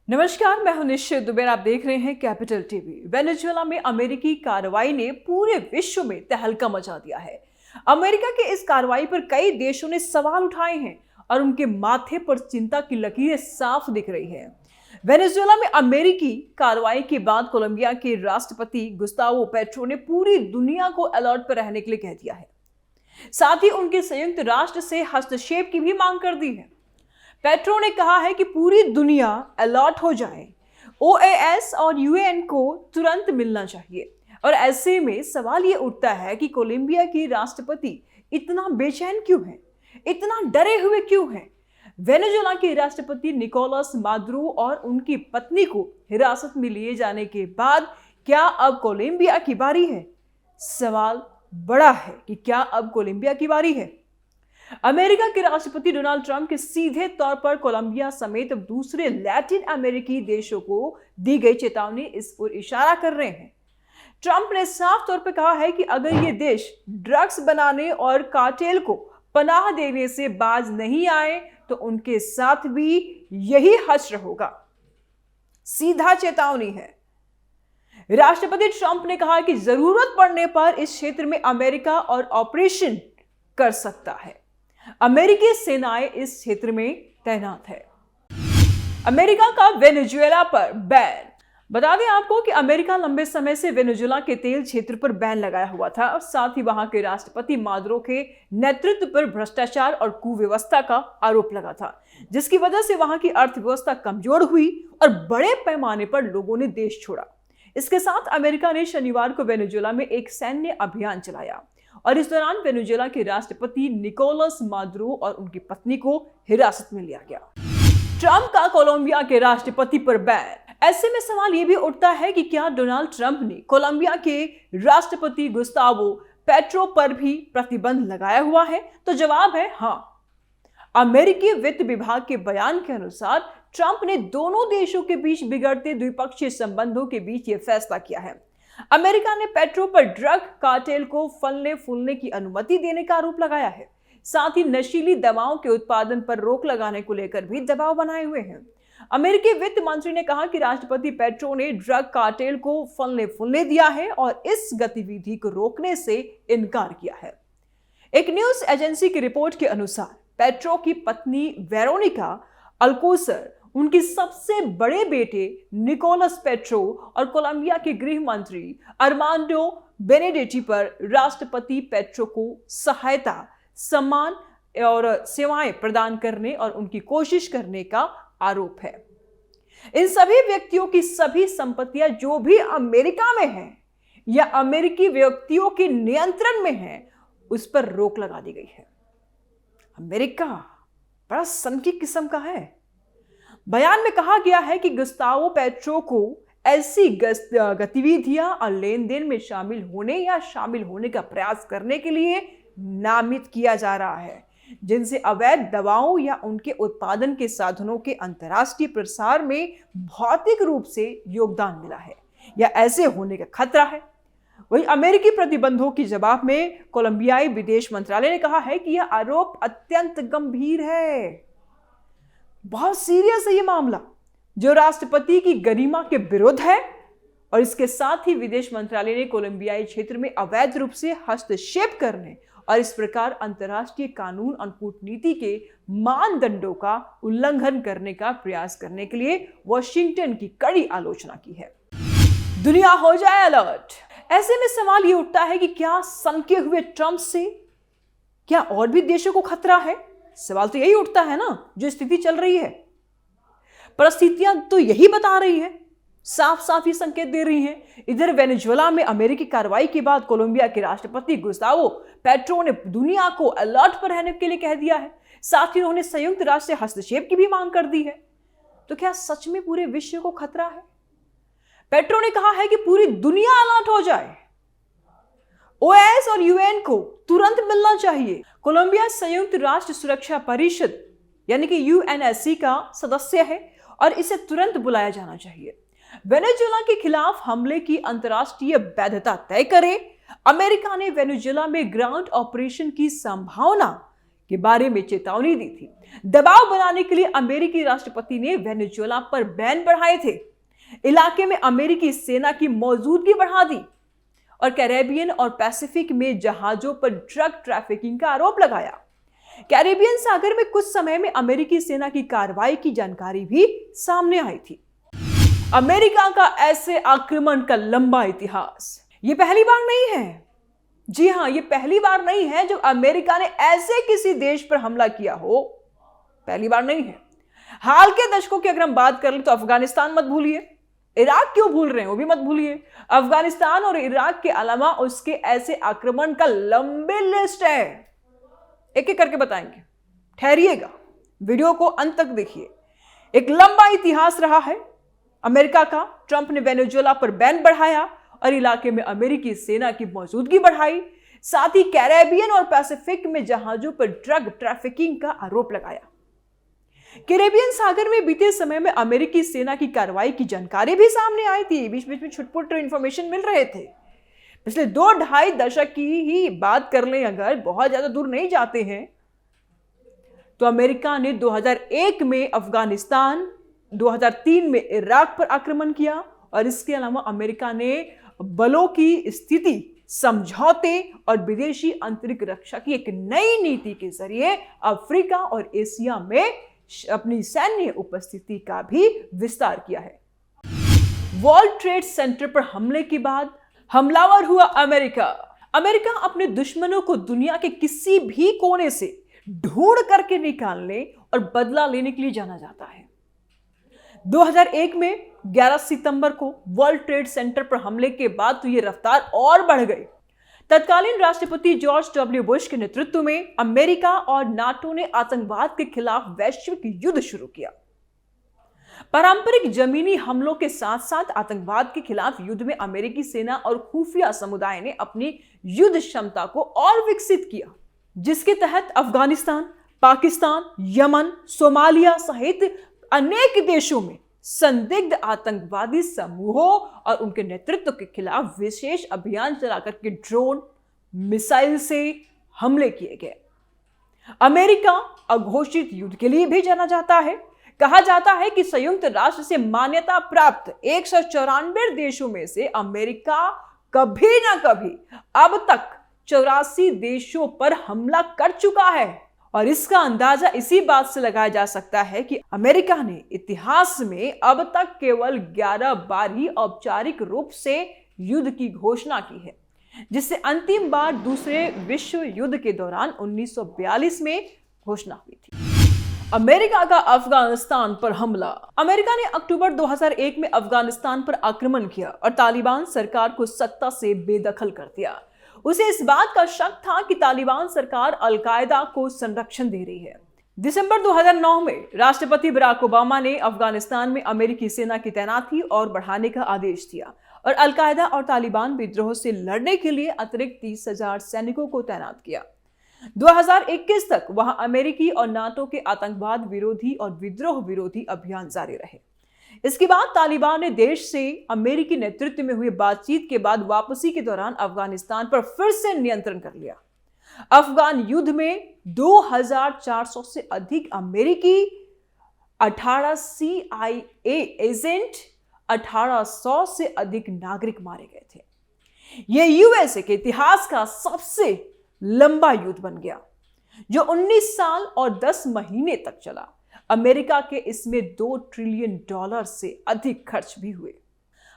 नमस्कार, मैं हूं निश्चित दुबे। आप देख रहे हैं कैपिटल टीवी। वेनेजुएला में अमेरिकी कार्रवाई ने पूरे विश्व में तहलका मचा दिया है। अमेरिका के इस कार्रवाई पर कई देशों ने सवाल उठाए हैं और उनके माथे पर चिंता की लकीरें साफ दिख रही हैं। वेनेजुएला में अमेरिकी कार्रवाई के बाद कोलंबिया के राष्ट्रपति गुस्तावो पेट्रो ने पूरी दुनिया को अलर्ट पर रहने के लिए कह दिया है। साथ ही उनके संयुक्त राष्ट्र से हस्तक्षेप की भी मांग कर दी है। पेट्रो ने कहा है कि पूरी दुनिया अलर्ट हो जाए, ओएएस और यूएन को तुरंत मिलना चाहिए। और ऐसे में सवाल ये उठता है कि कोलंबिया की राष्ट्रपति इतना बेचैन क्यों है, इतना डरे हुए क्यों है। वेनेजुएला के राष्ट्रपति निकोलस मादुरो और उनकी पत्नी को हिरासत में लिए जाने के बाद क्या अब कोलंबिया की बारी है? सवाल बड़ा है कि क्या अब कोलंबिया की बारी है। अमेरिका के राष्ट्रपति डोनाल्ड ट्रंप के सीधे तौर पर कोलंबिया समेत दूसरे लैटिन अमेरिकी देशों को दी गई चेतावनी इस ओर इशारा कर रहे हैं। ट्रंप ने साफ तौर पर कहा है कि अगर ये देश ड्रग्स बनाने और कार्टेल को पनाह देने से बाज नहीं आए तो उनके साथ भी यही हश्र होगा। सीधा चेतावनी है। राष्ट्रपति ट्रंप ने कहा कि जरूरत पड़ने पर इस क्षेत्र में अमेरिका और ऑपरेशन कर सकता है। अमेरिकी सेनाएं इस क्षेत्र में तैनात है। अमेरिका का वेनेजुएला पर बैन। बता दें आपको कि अमेरिका लंबे समय से वेनेजुएला के तेल क्षेत्र पर बैन लगाया हुआ था और साथ ही वहां के राष्ट्रपति मादुरो के नेतृत्व पर भ्रष्टाचार और कुव्यवस्था का आरोप लगा था, जिसकी वजह से वहां की अर्थव्यवस्था कमजोर हुई और बड़े पैमाने पर लोगों ने देश छोड़ा। इसके साथ अमेरिका ने शनिवार को वेनेजुएला में एक सैन्य अभियान चलाया और इस दौरान वेनेजुएला के राष्ट्रपति निकोलस मादुरो और उनकी पत्नी को हिरासत में लिया गया। ट्रंप का कोलंबिया के राष्ट्रपति पर बैन। ऐसे में सवाल यह भी उठता है कि क्या डोनाल्ड ट्रंप ने कोलंबिया के राष्ट्रपति गुस्तावो पेट्रो पर भी प्रतिबंध लगाया हुआ है? तो जवाब है हां। अमेरिकी वित्त विभाग के बयान के अनुसार ट्रंप ने दोनों देशों के बीच बिगड़ते द्विपक्षीय संबंधों के बीच यह फैसला किया है। अमेरिका ने पेट्रो पर ड्रग कार्टेल को फलने फूलने की अनुमति देने का आरोप लगाया है। साथ ही नशीली दवाओं के उत्पादन पर रोक लगाने को लेकर भी दबाव बनाए हुए हैं। अमेरिकी वित्त मंत्री ने कहा कि राष्ट्रपति पेट्रो ने ड्रग कार्टेल को फलने फूलने दिया है और इस गतिविधि को रोकने से इनकार किया है। एक न्यूज एजेंसी की रिपोर्ट के अनुसार पेट्रो की पत्नी वेरोनिका अल्कोसर, उनके सबसे बड़े बेटे निकोलस पेट्रो और कोलंबिया के गृह मंत्री अरमांडो बेनेडेटी पर राष्ट्रपति पेट्रो को सहायता, सम्मान और सेवाएं प्रदान करने और उनकी कोशिश करने का आरोप है। इन सभी व्यक्तियों की सभी संपत्तियां जो भी अमेरिका में हैं या अमेरिकी व्यक्तियों के नियंत्रण में हैं, उस पर रोक लगा दी गई है। अमेरिका बड़ा सनकी किस्म का है। बयान में कहा गया है कि गुस्तावो पेट्रो को ऐसी गतिविधियां और लेन देन में शामिल होने या शामिल होने का प्रयास करने के लिए नामित किया जा रहा है, जिनसे अवैध दवाओं या उनके उत्पादन के साधनों के अंतर्राष्ट्रीय प्रसार में भौतिक रूप से योगदान मिला है या ऐसे होने का खतरा है। वहीं अमेरिकी प्रतिबंधों के जवाब में कोलंबियाई विदेश मंत्रालय ने कहा है कि यह आरोप अत्यंत गंभीर है, बहुत सीरियस है ये मामला, जो राष्ट्रपति की गरिमा के विरुद्ध है। और इसके साथ ही विदेश मंत्रालय ने कोलंबियाई क्षेत्र में अवैध रूप से हस्तक्षेप करने और इस प्रकार अंतर्राष्ट्रीय कानून और कूटनीति के मानदंडों का उल्लंघन करने का प्रयास करने के लिए वॉशिंगटन की कड़ी आलोचना की है। दुनिया हो जाए अलर्ट। ऐसे में सवाल ये उठता है कि क्या सनके हुए ट्रंप से क्या और भी देशों को खतरा है? सवाल तो यही उठता है ना, जो स्थिति चल रही है। परिस्थितियां तो यही बता रही है, साफ साफ ही संकेत दे रही हैं। इधर वेनेजुएला में अमेरिकी कार्रवाई के बाद कोलंबिया के राष्ट्रपति गुस्तावो पेट्रो ने दुनिया को अलर्ट पर रहने के लिए कह दिया है। साथ ही उन्होंने संयुक्त राष्ट्र से हस्तक्षेप की भी मांग कर दी है। तो क्या सच में पूरे विश्व को खतरा है? पेट्रो ने कहा है कि पूरी दुनिया अलर्ट हो जाए, ओएस और यूएन को तुरंत मिलना चाहिए। कोलंबिया संयुक्त राष्ट्र सुरक्षा परिषद यानी कि यूएनएससी का सदस्य है और इसे तुरंत बुलाया जाना चाहिए। वेनेजुएला के खिलाफ हमले की अंतर्राष्ट्रीय वैधता तय करे। अमेरिका ने वेनेजुएला में ग्राउंड ऑपरेशन की संभावना के बारे में चेतावनी दी थी। दबाव बनाने के लिए अमेरिकी राष्ट्रपति ने वेनेजुएला पर बैन बढ़ाए थे, इलाके में अमेरिकी सेना की मौजूदगी बढ़ा दी और कैरेबियन और पैसिफिक में जहाजों पर ड्रग ट्रैफिकिंग का आरोप लगाया। कैरेबियन सागर में कुछ समय में अमेरिकी सेना की कार्रवाई की जानकारी भी सामने आई थी। अमेरिका का ऐसे आक्रमण का लंबा इतिहास ये पहली बार नहीं है। जी हां, ये पहली बार नहीं है जब अमेरिका ने ऐसे किसी देश पर हमला किया हो, पहली बार नहीं है। हाल के दशकों की अगर हम बात कर लें तो अफगानिस्तान मत भूलिए, इराक क्यों भूल रहे हैं वो भी मत भूलिए। अफगानिस्तान और इराक के अलावा उसके ऐसे आक्रमण का लंबी लिस्ट है, एक एक करके बताएंगे, ठहरिएगा, वीडियो को अंत तक देखिए। एक लंबा इतिहास रहा है अमेरिका का। ट्रंप ने वेनेजुएला पर बैन बढ़ाया और इलाके में अमेरिकी सेना की मौजूदगी बढ़ाई, साथ ही कैरेबियन और पैसिफिक में जहाजों पर ड्रग ट्रैफिकिंग का आरोप लगाया। कैरेबियन सागर में बीते समय में अमेरिकी सेना की कार्रवाई की जानकारी भी सामने आई थी, बीच बीच में छुटपुट इंफॉर्मेशन मिल रहे थे। पिछले 2-2.5 दशक की ही बात कर लें, अगर बहुत ज्यादा दूर नहीं जाते हैं, तो अमेरिका ने 2001 में अफगानिस्तान, 2003 में इराक पर आक्रमण किया और इसके अलावा अमेरिका ने बलों की स्थिति, समझौते और विदेशी आंतरिक रक्षा की एक नई नीति के जरिए अफ्रीका और एशिया में अपनी सैन्य उपस्थिति का भी विस्तार किया है। वर्ल्ड ट्रेड सेंटर पर हमले के बाद हमलावर हुआ अमेरिका। अमेरिका अपने दुश्मनों को दुनिया के किसी भी कोने से ढूंढ करके निकालने और बदला लेने के लिए जाना जाता है। 2001 में 11 सितंबर को वर्ल्ड ट्रेड सेंटर पर हमले के बाद तो ये रफ्तार और बढ़ गई। तत्कालीन राष्ट्रपति जॉर्ज डब्ल्यू बुश के नेतृत्व में अमेरिका और नाटो ने आतंकवाद के खिलाफ वैश्विक युद्ध शुरू किया। पारंपरिक जमीनी हमलों के साथ साथ आतंकवाद के खिलाफ युद्ध में अमेरिकी सेना और खुफिया समुदाय ने अपनी युद्ध क्षमता को और विकसित किया, जिसके तहत अफगानिस्तान, पाकिस्तान, यमन, सोमालिया सहित अनेक देशों में संदिग्ध आतंकवादी समूहों और उनके नेतृत्व के खिलाफ विशेष अभियान चलाकर के ड्रोन, मिसाइल से हमले किए गए। अमेरिका अघोषित युद्ध के लिए भी जाना जाता है। कहा जाता है कि संयुक्त राष्ट्र से मान्यता प्राप्त 194 देशों में से अमेरिका कभी ना कभी अब तक 84 देशों पर हमला कर चुका है और इसका अंदाजा इसी बात से लगाया जा सकता है कि अमेरिका ने इतिहास में अब तक केवल 11 बार ही औपचारिक रूप से युद्ध की घोषणा की है, जिससे अंतिम बार दूसरे विश्व युद्ध के दौरान 1942 में घोषणा हुई थी। अमेरिका का अफगानिस्तान पर हमला। अमेरिका ने अक्टूबर 2001 में अफगानिस्तान पर आक्रमण किया और तालिबान सरकार को सत्ता से बेदखल कर दिया। उसे इस बात का शक था कि तालिबान सरकार अल-कायदा को संरक्षण दे रही है। दिसंबर 2009 में राष्ट्रपति बराक ओबामा ने अफगानिस्तान में अमेरिकी सेना की तैनाती और बढ़ाने का आदेश दिया और अल-कायदा और तालिबान विद्रोह से लड़ने के लिए अतिरिक्त 30,000 सैनिकों को तैनात किया। 2021 तक वहां अमेरिकी और नाटो के आतंकवाद विरोधी और विद्रोह विरोधी अभियान जारी रहे। इसके बाद तालिबान ने देश से अमेरिकी नेतृत्व में हुई बातचीत के बाद वापसी के दौरान अफगानिस्तान पर फिर से नियंत्रण कर लिया। अफगान युद्ध में 2400 से अधिक अमेरिकी, 18 CIA एजेंट, 1800 से अधिक नागरिक मारे गए थे। यह यूएसए के इतिहास का सबसे लंबा युद्ध बन गया, जो 19 साल और 10 महीने तक चला। अमेरिका के इसमें $2 ट्रिलियन से अधिक खर्च भी हुए।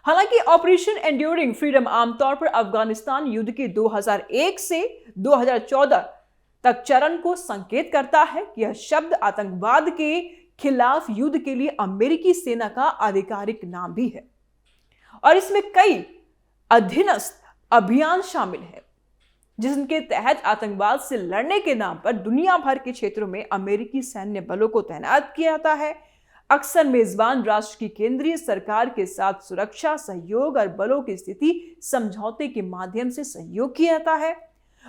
हालांकि ऑपरेशन एंड्यूरिंग फ्रीडम आमतौर पर अफगानिस्तान युद्ध के 2001 से 2014 तक चरण को संकेत करता है कि यह शब्द आतंकवाद के खिलाफ युद्ध के लिए अमेरिकी सेना का आधिकारिक नाम भी है और इसमें कई अधीनस्थ अभियान शामिल है, जिनके तहत आतंकवाद से लड़ने के नाम पर दुनिया भर के क्षेत्रों में अमेरिकी सैन्य बलों को तैनात किया जाता है। अक्सर मेजबान राष्ट्र की केंद्रीय सरकार के साथ सुरक्षा सहयोग और बलों की स्थिति समझौते के माध्यम से सहयोग किया जाता है।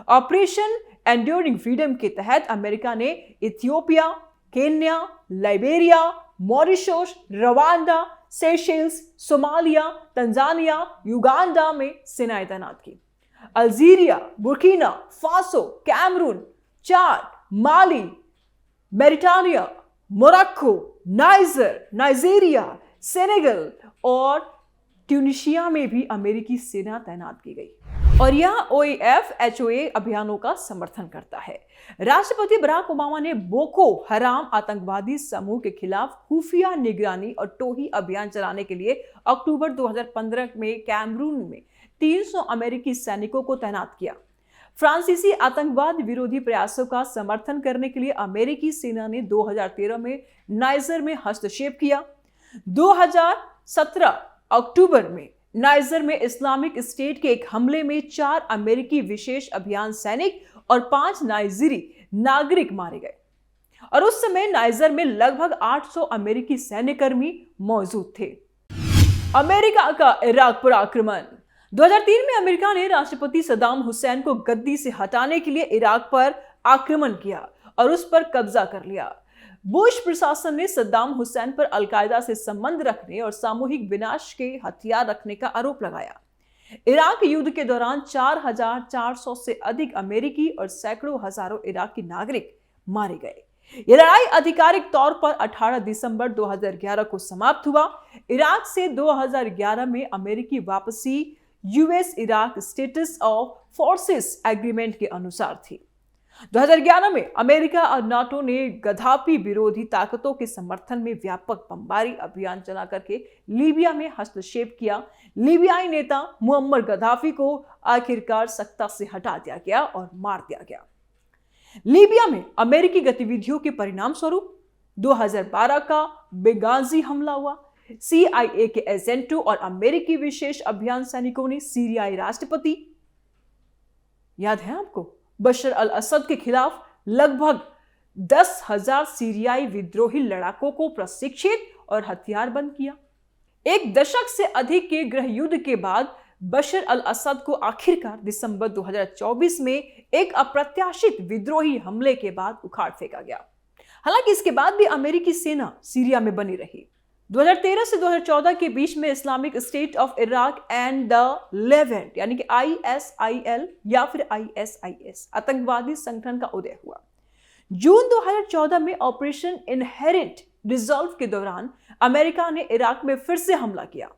ऑपरेशन एंड्यूरिंग फ्रीडम के तहत अमेरिका ने Ethiopia, Kenya, Liberia, Mauritius, Rwanda, Seychelles, Somalia, Tanzania, Uganda में सेनाएं तैनात की। अल्जीरिया, बुर्किना फासो, कैमरून, चाद, माली, मेरिटानिया, मोरक्को, नाइजीरिया, सेनेगल और ट्यूनिशिया में भी अमेरिकी सेना तैनात की गई और यह OAF HOA अभियानों का समर्थन करता है। राष्ट्रपति बराक ओबामा ने बोको हराम आतंकवादी समूह के खिलाफ खुफिया निगरानी और टोही अभियान चलाने के लिए अक्टूबर 2015 में कैमरून में 300 अमेरिकी सैनिकों को तैनात किया। फ्रांसीसी आतंकवाद विरोधी प्रयासों का समर्थन करने के लिए अमेरिकी सेना ने 2013 में नाइजर में हस्तक्षेप किया। 2017 अक्टूबर में नाइजर में इस्लामिक स्टेट के एक हमले में 4 अमेरिकी विशेष अभियान सैनिक और 5 नाइजीरी नागरिक मारे गए और उस समय नाइजर में लगभग 800 अमेरिकी सैन्यकर्मी मौजूद थे। अमेरिका का इराक पर आक्रमण। 2003 में अमेरिका ने राष्ट्रपति सद्दाम हुसैन को गद्दी से हटाने के लिए इराक पर आक्रमण किया और उस पर कब्जा कर लिया। बुश प्रशासन ने सद्दाम हुसैन पर अलकायदा से संबंध रखने और सामूहिक विनाश के हथियार रखने का आरोप लगाया। इराक युद्ध के दौरान 4,400 से अधिक अमेरिकी और सैकड़ों हजारों इराकी नागरिक मारे गए। यह लड़ाई आधिकारिक तौर पर 18 दिसंबर 2011 को समाप्त हुआ। इराक से 2011 में अमेरिकी वापसी US Iraq status of forces agreement के अनुसार थी। 2011 में अमेरिका और नाटो ने गद्दाफी विरोधी ताकतों के समर्थन में व्यापक बमबारी अभियान चला करके लीबिया में हस्तक्षेप किया। लीबियाई नेता मुअम्मर गद्दाफी को आखिरकार सत्ता से हटा दिया गया और मार दिया गया। लीबिया में अमेरिकी गतिविधियों के परिणाम स्वरूप 2012 का बेंगाजी हमला हुआ। CIA के एजेंटों और अमेरिकी विशेष अभियान सैनिकों ने सीरियाई राष्ट्रपति, याद है आपको, बशर अल असद के खिलाफ लगभग 10,000 सीरियाई विद्रोही लड़ाकों को प्रशिक्षित और हथियारबंद किया। एक दशक से अधिक के गृह युद्ध के बाद बशर अल असद को आखिरकार दिसंबर 2024 में एक अप्रत्याशित विद्रोही हमले के बाद उखाड़ फेंका गया। हालांकि इसके बाद भी अमेरिकी सेना सीरिया में बनी रही। 2013 से 2014 के बीच में Islamic state of Iraq and the Levant यानी कि ISIL या फिर ISIS आतंकवादी संगठन का उदय हुआ। जून 2014 में ऑपरेशन इनहेरेंट रिजॉल्व के दौरान अमेरिका ने इराक में फिर से हमला किया।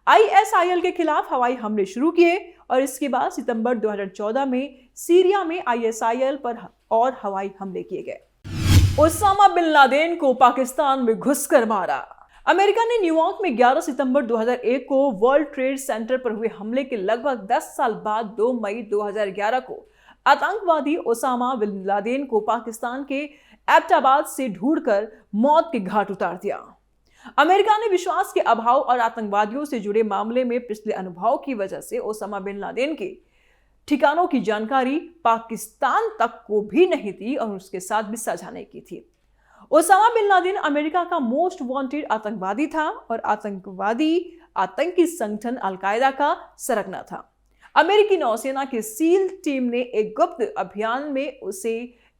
ISIL के खिलाफ हवाई हमले शुरू किए और इसके बाद सितंबर 2014 में सीरिया में ISIL पर और हवाई हमले किए गए। ओसामा बिन लादेन को पाकिस्तान में घुसकर मारा। अमेरिका ने न्यूयॉर्क में 11 सितंबर 2001 को वर्ल्ड ट्रेड सेंटर पर हुए हमले के लगभग 10 साल बाद 2 मई 2011 को आतंकवादी ओसामा बिन लादेन को पाकिस्तान के एबटाबाद से ढूंढकर मौत के घाट उतार दिया। अमेरिका ने विश्वास के अभाव और आतंकवादियों से जुड़े मामले में पिछले अनुभव की वजह से ओसामा बिन लादेन के ठिकानों की जानकारी पाकिस्तान तक को भी नहीं दी और उसके साथ भी साझा नहीं की थी। ओसामा बिन लादेन अमेरिका का मोस्ट वांटेड आतंकवादी था और आतंकी संगठन अलकायदा का सरगना था। अमेरिकी नौसेना की सील टीम ने एक गुप्त अभियान में उसे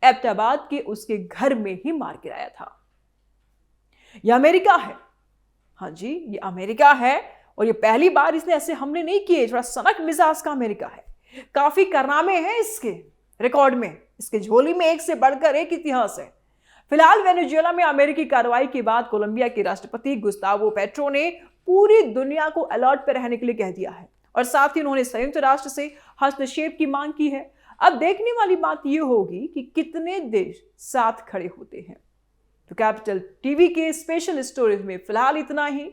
एबटाबाद के उसके घर में ही मार गिराया था। यह अमेरिका है, हाँ जी, ये अमेरिका है और ये पहली बार इसने ऐसे हमले नहीं किए। थोड़ा सनक मिजाज का अमेरिका है, काफी कारनामे हैं इसके रिकॉर्ड में, इसके झोली में एक से बढ़कर एक इतिहास है। फिलहाल वेनेजुएला में अमेरिकी कार्रवाई के बाद कोलंबिया के राष्ट्रपति गुस्तावो पेट्रो ने पूरी दुनिया को अलर्ट पर रहने के लिए कह दिया है और साथ ही उन्होंने संयुक्त राष्ट्र से हस्तक्षेप की मांग की है। अब देखने वाली बात यह होगी कि कितने देश साथ खड़े होते हैं। तो कैपिटल टीवी के स्पेशल स्टोरीज में फिलहाल इतना ही।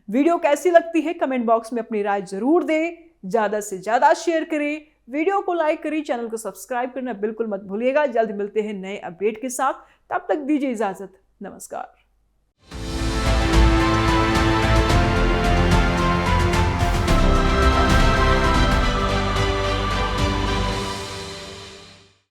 वीडियो कैसी लगती है कमेंट बॉक्स में अपनी राय जरूर दें, ज्यादा से ज्यादा शेयर करें, वीडियो को लाइक करें, चैनल को सब्सक्राइब करना बिल्कुल मत भूलिएगा। जल्द मिलते हैं नए अपडेट के साथ, तब तक दीजिए इजाजत, नमस्कार।